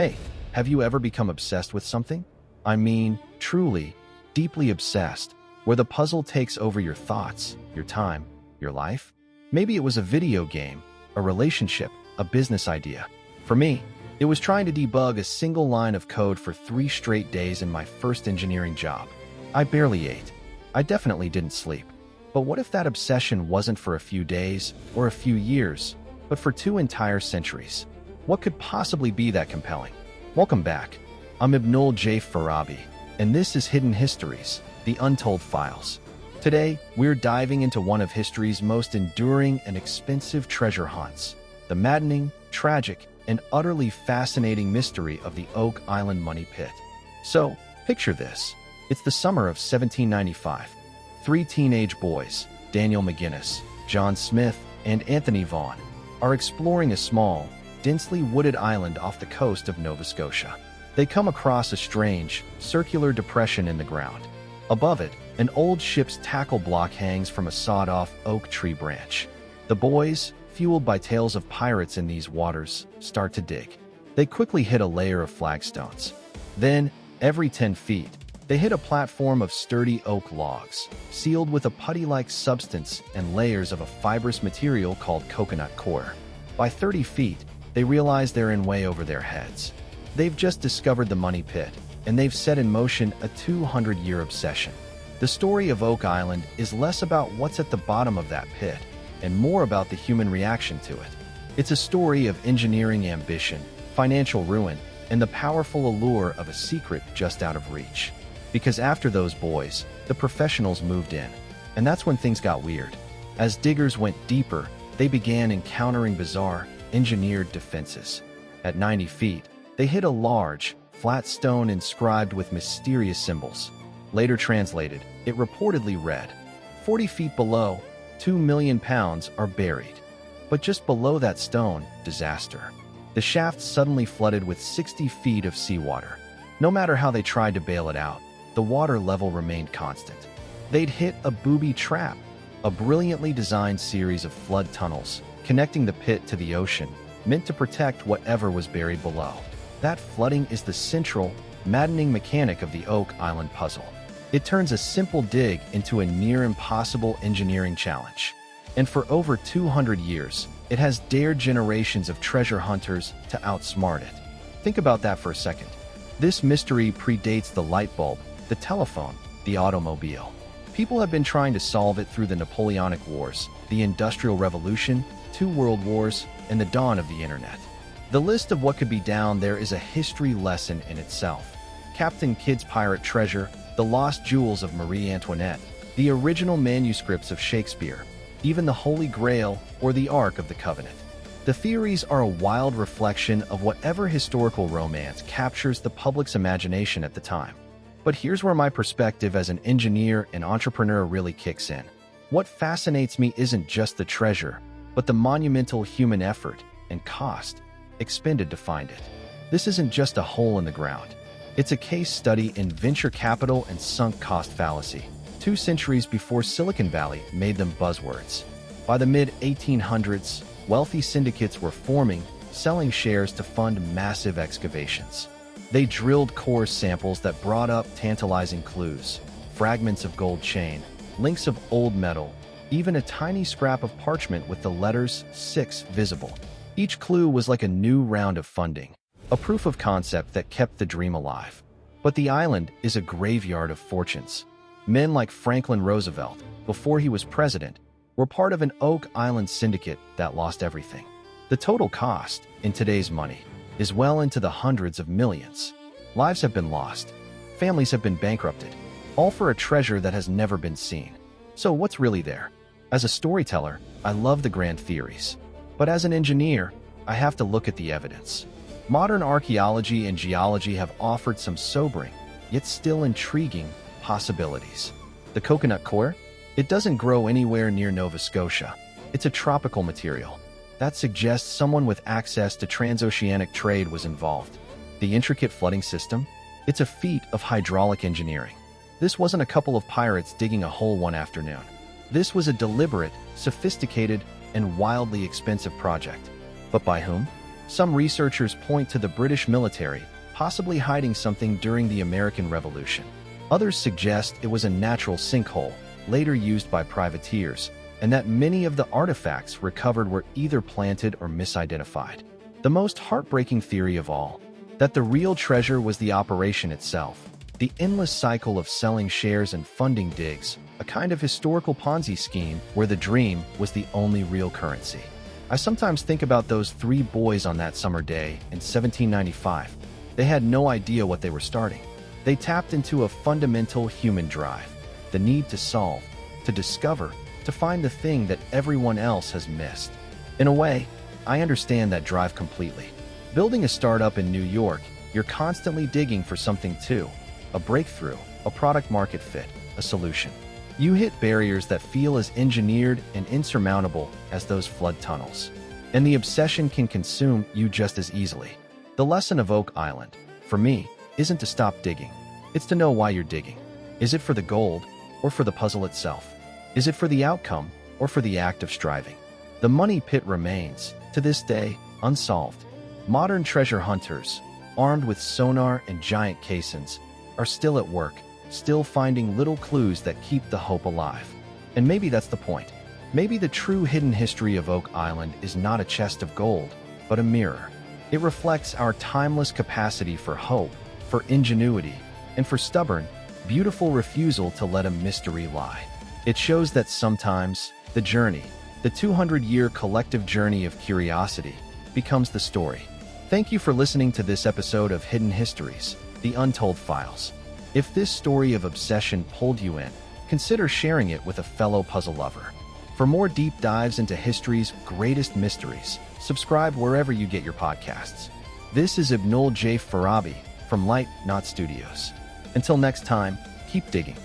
Hey, have you ever become obsessed with something? I mean, truly, deeply obsessed, where the puzzle takes over your thoughts, your time, your life? Maybe it was a video game, a relationship, a business idea. For me, it was trying to debug a single line of code for 3 straight days in my first engineering job. I barely ate. I definitely didn't sleep. But what if that obsession wasn't for a few days or a few years, but for 2 entire centuries? What could possibly be that compelling? Welcome back. I'm Ibnul J. Farabi, and this is Hidden Histories, the Untold Files. Today, we're diving into one of history's most enduring and expensive treasure hunts, the maddening, tragic, and utterly fascinating mystery of the Oak Island Money Pit. So, picture this. It's the summer of 1795. 3 teenage boys, Daniel McGinnis, John Smith, and Anthony Vaughan, are exploring a small, densely wooded island off the coast of Nova Scotia. They come across a strange, circular depression in the ground. Above it, an old ship's tackle block hangs from a sawed-off oak tree branch. The boys, fueled by tales of pirates in these waters, start to dig. They quickly hit a layer of flagstones. Then, every 10 feet, they hit a platform of sturdy oak logs, sealed with a putty-like substance and layers of a fibrous material called coconut coir. By 30 feet, they realize they're in way over their heads. They've just discovered the money pit, and they've set in motion a 200-year obsession. The story of Oak Island is less about what's at the bottom of that pit, and more about the human reaction to it. It's a story of engineering ambition, financial ruin, and the powerful allure of a secret just out of reach. Because after those boys, the professionals moved in, and that's when things got weird. As diggers went deeper, they began encountering bizarre, engineered defenses. At 90 feet, they hit a large, flat stone inscribed with mysterious symbols. Later translated, it reportedly read, 40 feet below, 2 million pounds are buried. But just below that stone, disaster. The shaft suddenly flooded with 60 feet of seawater. No matter how they tried to bail it out, the water level remained constant. They'd hit a booby trap, a brilliantly designed series of flood tunnels connecting the pit to the ocean, meant to protect whatever was buried below. That flooding is the central, maddening mechanic of the Oak Island puzzle. It turns a simple dig into a near-impossible engineering challenge. And for over 200 years, it has dared generations of treasure hunters to outsmart it. Think about that for a second. This mystery predates the light bulb, the telephone, the automobile. People have been trying to solve it through the Napoleonic Wars, the Industrial Revolution, 2 world wars, and the dawn of the internet. The list of what could be down there is a history lesson in itself. Captain Kidd's pirate treasure, the lost jewels of Marie Antoinette, the original manuscripts of Shakespeare, even the Holy Grail or the Ark of the Covenant. The theories are a wild reflection of whatever historical romance captures the public's imagination at the time. But here's where my perspective as an engineer and entrepreneur really kicks in. What fascinates me isn't just the treasure, but the monumental human effort and cost expended to find it. This isn't just a hole in the ground. It's a case study in venture capital and sunk cost fallacy, 2 centuries before Silicon Valley made them buzzwords. By the mid-1800s, wealthy syndicates were forming, selling shares to fund massive excavations. They drilled core samples that brought up tantalizing clues, fragments of gold chain, links of old metal, even a tiny scrap of parchment with the letters 6 visible. Each clue was like a new round of funding, a proof of concept that kept the dream alive. But the island is a graveyard of fortunes. Men like Franklin Roosevelt, before he was president, were part of an Oak Island syndicate that lost everything. The total cost, in today's money, is well into the hundreds of millions. Lives have been lost. Families have been bankrupted, all for a treasure that has never been seen. So what's really there? As a storyteller, I love the grand theories. But as an engineer, I have to look at the evidence. Modern archaeology and geology have offered some sobering, yet still intriguing, possibilities. The coconut coir? It doesn't grow anywhere near Nova Scotia. It's a tropical material. That suggests someone with access to transoceanic trade was involved. The intricate flooding system? It's a feat of hydraulic engineering. This wasn't a couple of pirates digging a hole one afternoon. This was a deliberate, sophisticated, and wildly expensive project. But by whom? Some researchers point to the British military, possibly hiding something during the American Revolution. Others suggest it was a natural sinkhole, later used by privateers, and that many of the artifacts recovered were either planted or misidentified. The most heartbreaking theory of all, that the real treasure was the operation itself, the endless cycle of selling shares and funding digs, a kind of historical Ponzi scheme where the dream was the only real currency. I sometimes think about those three boys on that summer day in 1795. They had no idea what they were starting. They tapped into a fundamental human drive, the need to solve, to discover, to find the thing that everyone else has missed. In a way, I understand that drive completely. Building a startup in New York, you're constantly digging for something too, a breakthrough, a product market fit, a solution. You hit barriers that feel as engineered and insurmountable as those flood tunnels. And the obsession can consume you just as easily. The lesson of Oak Island, for me, isn't to stop digging. It's to know why you're digging. Is it for the gold or for the puzzle itself? Is it for the outcome or for the act of striving? The money pit remains, to this day, unsolved. Modern treasure hunters, armed with sonar and giant caissons, are still at work, still finding little clues that keep the hope alive. And maybe that's the point. Maybe the true hidden history of Oak Island is not a chest of gold, but a mirror. It reflects our timeless capacity for hope, for ingenuity, and for stubborn, beautiful refusal to let a mystery lie. It shows that sometimes the journey, the 200-year collective journey of curiosity, becomes the story. Thank you for listening to this episode of Hidden Histories, The Untold Files. If this story of obsession pulled you in, consider sharing it with a fellow puzzle lover. For more deep dives into history's greatest mysteries, subscribe wherever you get your podcasts. This is Ibnul J. Farabi from Light Not Studios. Until next time, keep digging.